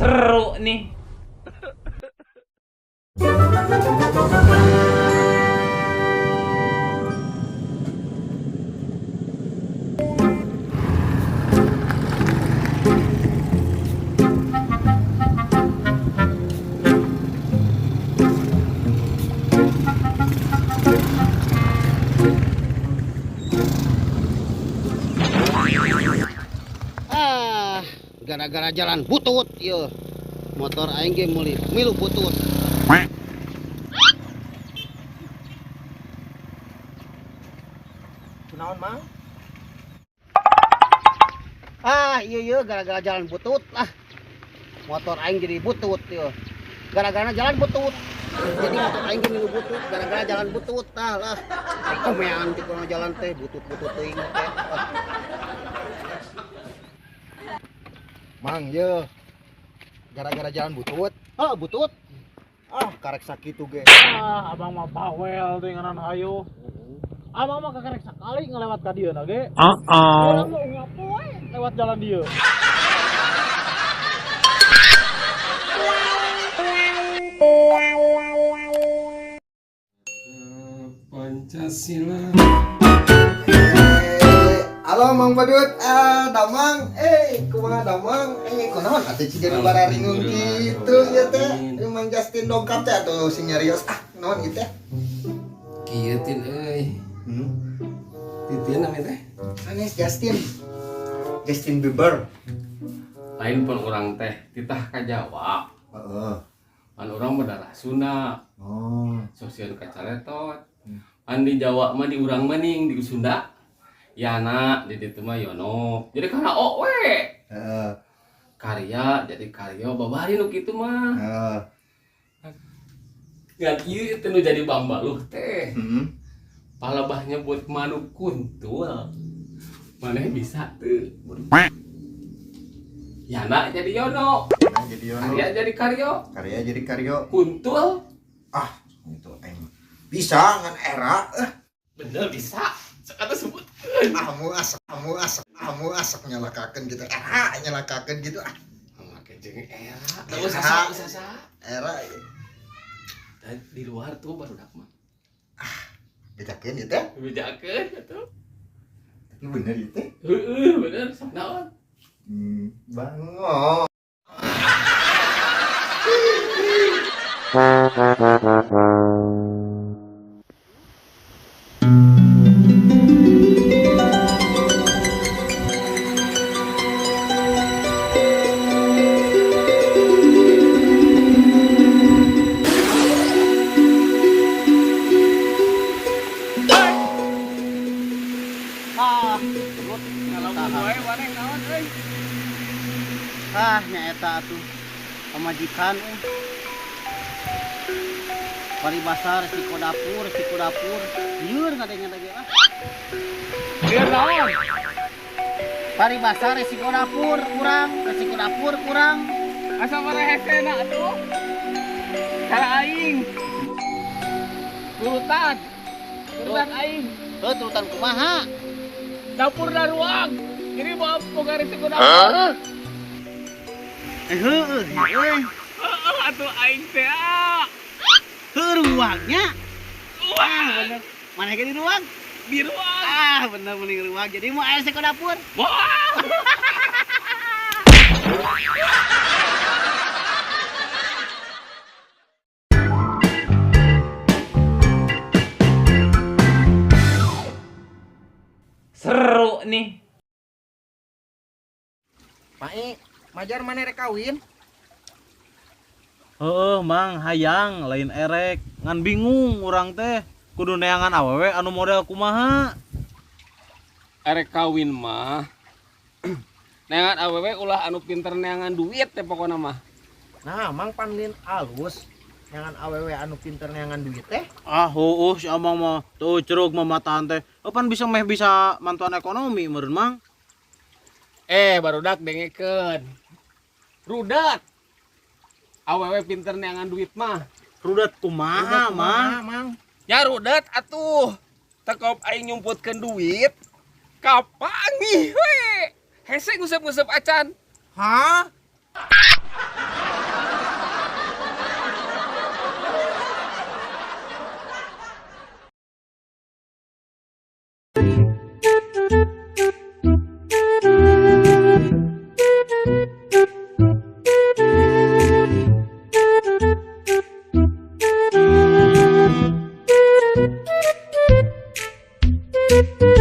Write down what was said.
Seru nih. Gara-gara jalan butut ya motor aing ge meuli milu butut. Kunaon mang? Iya gara-gara jalan butut lah motor aing jadi butut ya gara-gara jalan butut jadi motor aing ge milu butut gara-gara jalan butut lah komean di kono jalan teh butut-butut teuing teh. Mang, ye, gara-gara jalan butut. Butut. Karek sakit tuh ge. Abang mah bawel dengan hayo. Abang mah kakarek sekali ngelewat ka dieu na ge. Urang mah ngapoe lewat jalan dieu. Pancasila. Halo Mang Badut, Damang, kumaha Damang, kunaon atuh ciga bararingung gitu ya teh, Mang Justin dongkap teh atuh sing nyarios, naon ieu teh? Kieu tin euy. Titin namanya teh. Sanes Justin Bieber. Lain pun orang teh titah ka Jawa. Heeh. Pan urang mah darah Sunda. Oh. Sosial ka Caletot. Pan di Jawa mah di urang mending di Sunda. Yana di ditu mah Yono. Jadi kana we. Heeh. Karya jadi karya babari nu kitu mah. Heeh. Ngan ieu teh nu jadi bambaluh teh. Heeh. Palabahnya buat manu kuntul. Maneh bisa teu. Yana jadi Yono. Jadi Yono. Karya jadi karya. Karya jadi karyo. Kuntul. Itu aing. Bisa ngan era. Bener bisa. Sekata sebut. Kamu asak nyalakakeun gitu. Era nyalakakeun gitu. Make jeung era. Terus sasa. Era Dan di luar tuh barudak mah. bedakeun ieu teh. Bejakeun atuh. Tapi bener ieu teh. Bener sok naon. Bango. Nyaeta atuh pamajikan paribasa resiko dapur lieur ngadengna lagi lah Lieur naon? paribasa resiko dapur kurang Asa marehesena atuh. Cara aing. Turutan aing. turutan kumaha Dapur dan ruang. Ini mau boga resiko dapur. Atuh aing teh. ruangnya bener mana di ruang Di ruang. bener mending ruang jadi mau aya resiko dapur Wah. Seru nih. Mae, majar mana rek kawin? Mang hayang lain erek ngan bingung urang teh kudu neangan awewe anu model kumaha. Erek kawin mah. Neangan awewe ulah anu pinter neangan duit teh pokona mah. Nah, Mang panlin alus. Jangan awewe anu pinter neangan duit teh. Si abang mah tuh cerug mamatahan teh. Pan bisa mantuan ekonomi meureun Mang. Barudak dengekeun. Rudat. Awewe pinter neangan duit mah. Rudat kumaha Mang? Mang. Ya rudat atuh. Tekop aing nyumputkeun duit. Kapangi we. Hese ngusep-ngusep acan. Hah? Thank you.